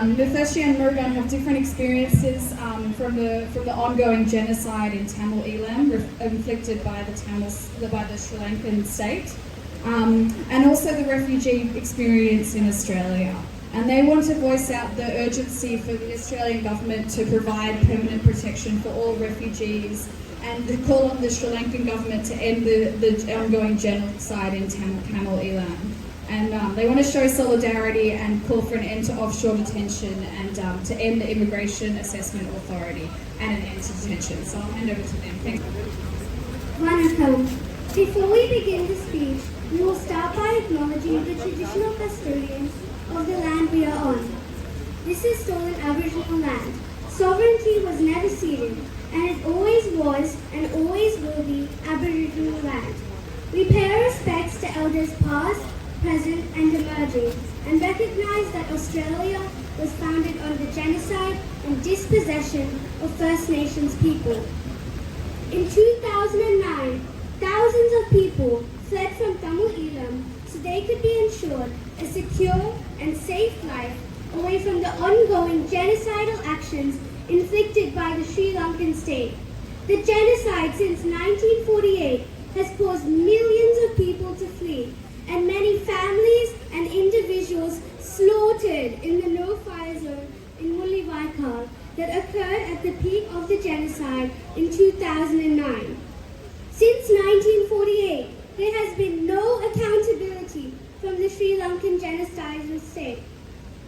Nithurshi and Murugan have different experiences from the ongoing genocide in Tamil Elam inflicted by the Sri Lankan state, and also the refugee experience in Australia. And they want to voice out the urgency for the Australian government to provide permanent protection for all refugees, and to call on the Sri Lankan government to end the ongoing genocide in Tamil Elam. And they want to show solidarity and call for an end to offshore detention, and to end the Immigration Assessment Authority and an end to detention. So I'll hand over to them. Thank you. Vanakkam. Before we begin the speech, we will start by acknowledging the traditional custodians of the land we are on. This is stolen Aboriginal land. Sovereignty was never ceded, and it always was and always will be Aboriginal land. We pay our respects to elders past, present and emerging, and recognise that Australia was founded on the genocide and dispossession of First Nations people. In 2009, thousands of people fled from Tamil Elam so they could be ensured a secure and safe life away from the ongoing genocidal actions inflicted by the Sri Lankan state. The genocide since 1948 has caused millions of people to flee, and many families and individuals slaughtered in the no-fire zone in Mullawaikal that occurred at the peak of the genocide in 2009. Since 1948, there has been no accountability from the Sri Lankan genocidal state.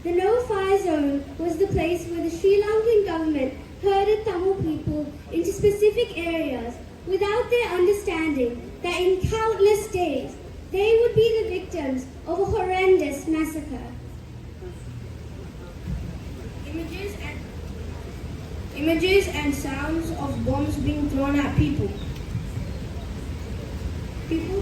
The no-fire zone was the place where the Sri Lankan government herded Tamil people into specific areas without their understanding that in countless days they would be the victims of a horrendous massacre. Images and sounds of bombs being thrown at people. People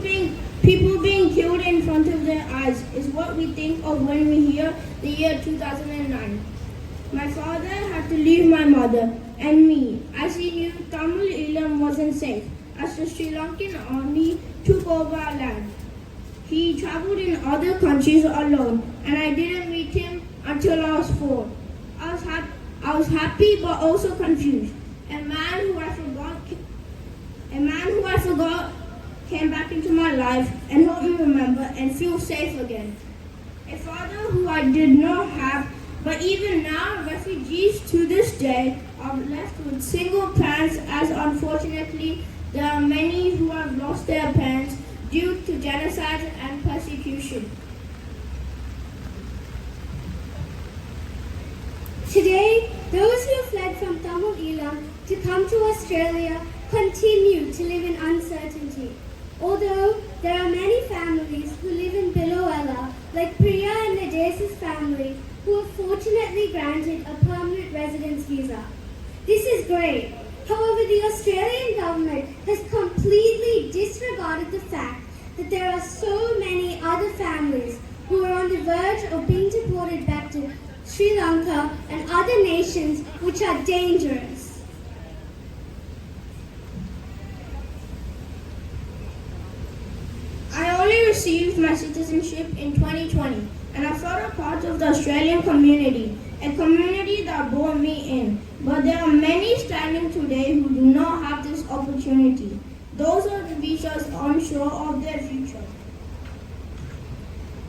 being killed in front of their eyes is what we think of when we hear the year 2009. My father had to leave my mother and me as he knew Tamil Elam wasn't safe as the Sri Lankan army took over our land. He travelled in other countries alone, and I didn't meet him until I was 4. I was happy but also confused. A man who I forgot came back into my life and helped me remember and feel safe again. A father who I did not have, but even now refugees to this day are left with single parents, as unfortunately there are many who have lost their parents due to genocide and persecution. Today, those who fled from Tamil Elam to come to Australia continue to live in uncertainty. Although there are many families who live in Bilowella, like Priya and Nadesa's family, who are fortunately granted a permanent residence visa. This is great. However, the Australian government has completely disregarded the fact that there are so many other families who are on the verge of being deported back to Sri Lanka and other nations which are dangerous. I only received my citizenship in 2020, and I felt a part of the Australian community, a community that bore me in. But there are many standing today who do not have this opportunity. Those are the visas unsure of their future.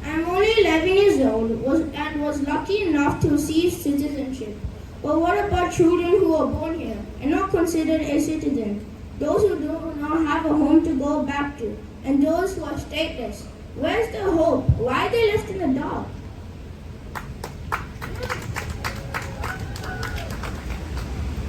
I'm only 11 years old and was lucky enough to receive citizenship. But what about children who are born here and not considered a citizen? Those who do not have a home to go back to, and those who are stateless. Where's the hope? Why are they left in the dark?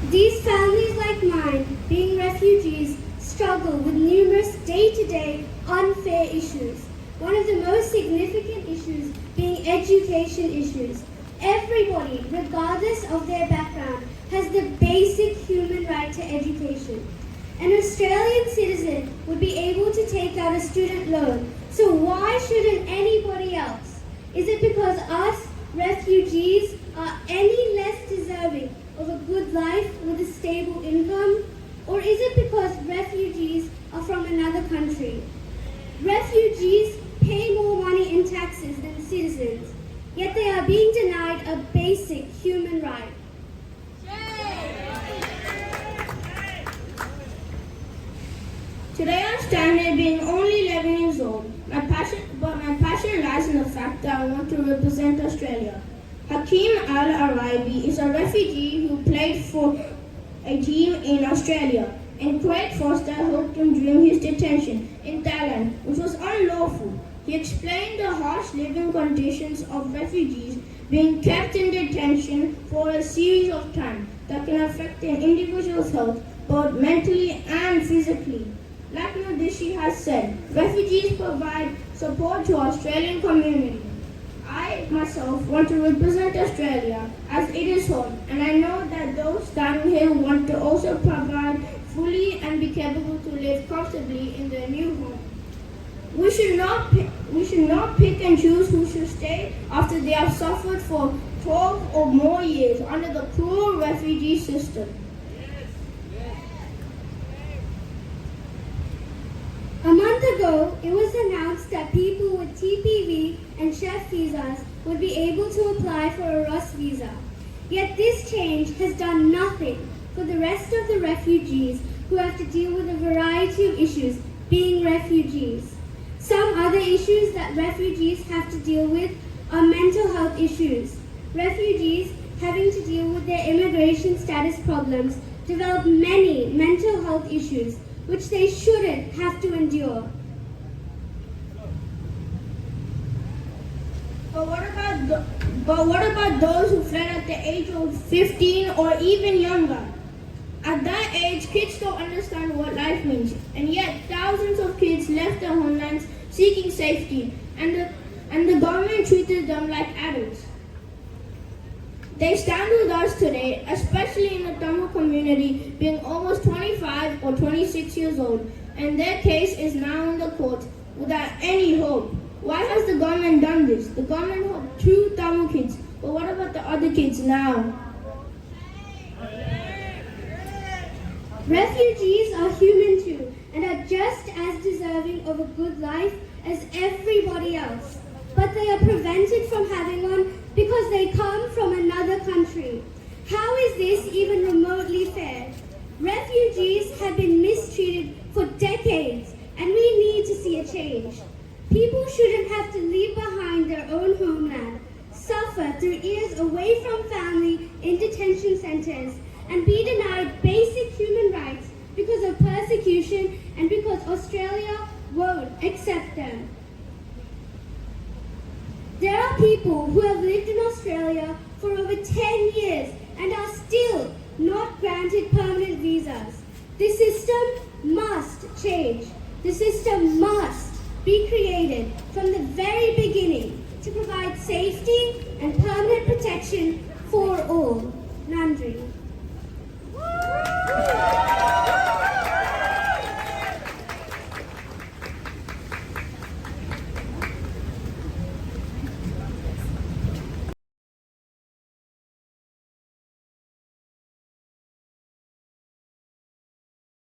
These families like mine, being refugees, struggle with numerous day-to-day unfair issues. One of the most significant issues being education issues. Everybody, regardless of their background, has the basic human right to education. An Australian citizen would be able to take out a student loan, so why shouldn't anybody else? Is it because us, refugees, are any less deserving of a good life with a stable income? Or is it because refugees are from another country? Refugees pay more money in taxes than citizens. yet they are being denied a basic human right. Today I stand here being only 11 years old. My passion lies in the fact that I want to represent Australia. Hakeem Al-Araibi is a refugee who played for a team in Australia, and Craig Foster helped him during his detention in Thailand, which was unlawful. He explained the harsh living conditions of refugees being kept in detention for a series of time that can affect an individual's health, both mentally and physically. Like Nithurshi has said, refugees provide support to our Australian community. I myself want to represent Australia as it is home, and I know that those standing here want to also provide fully and be capable to live comfortably in their new home. We should not pick and choose who should stay after they have suffered for 12 or more years under the cruel refugee system. A month ago, it was announced that people with TPV and chef visas would be able to apply for a Rus visa. Yet this change has done nothing for the rest of the refugees who have to deal with a variety of issues being refugees. Some other issues that refugees have to deal with are mental health issues. Refugees having to deal with their immigration status problems develop many mental health issues which they shouldn't have to endure. But what about those who fled at the age of 15 or even younger? At that age, kids don't understand what life means, and yet thousands of kids left their homelands seeking safety, and the government treated them like adults. They stand with us today, especially in the Tamil community, being almost 25 or 26 years old, and their case is now in the court without any hope. Why has the government done this? The government helped 2 Tamil kids, but what about the other kids now? Refugees are human too, and are just as deserving of a good life as everybody else. But they are prevented from having one because they come from another country. How is this even remotely fair? Refugees have been mistreated for decades, and we need to see a change. People shouldn't have to leave behind their own homeland, suffer through years away from family in detention centers, and be denied basic human rights because of persecution and because Australia won't accept them. There are people who have lived in Australia for over 10 years and are still not granted permanent visas. The system must change. The system must be created from the very beginning to provide safety and permanent protection for all. Nandri.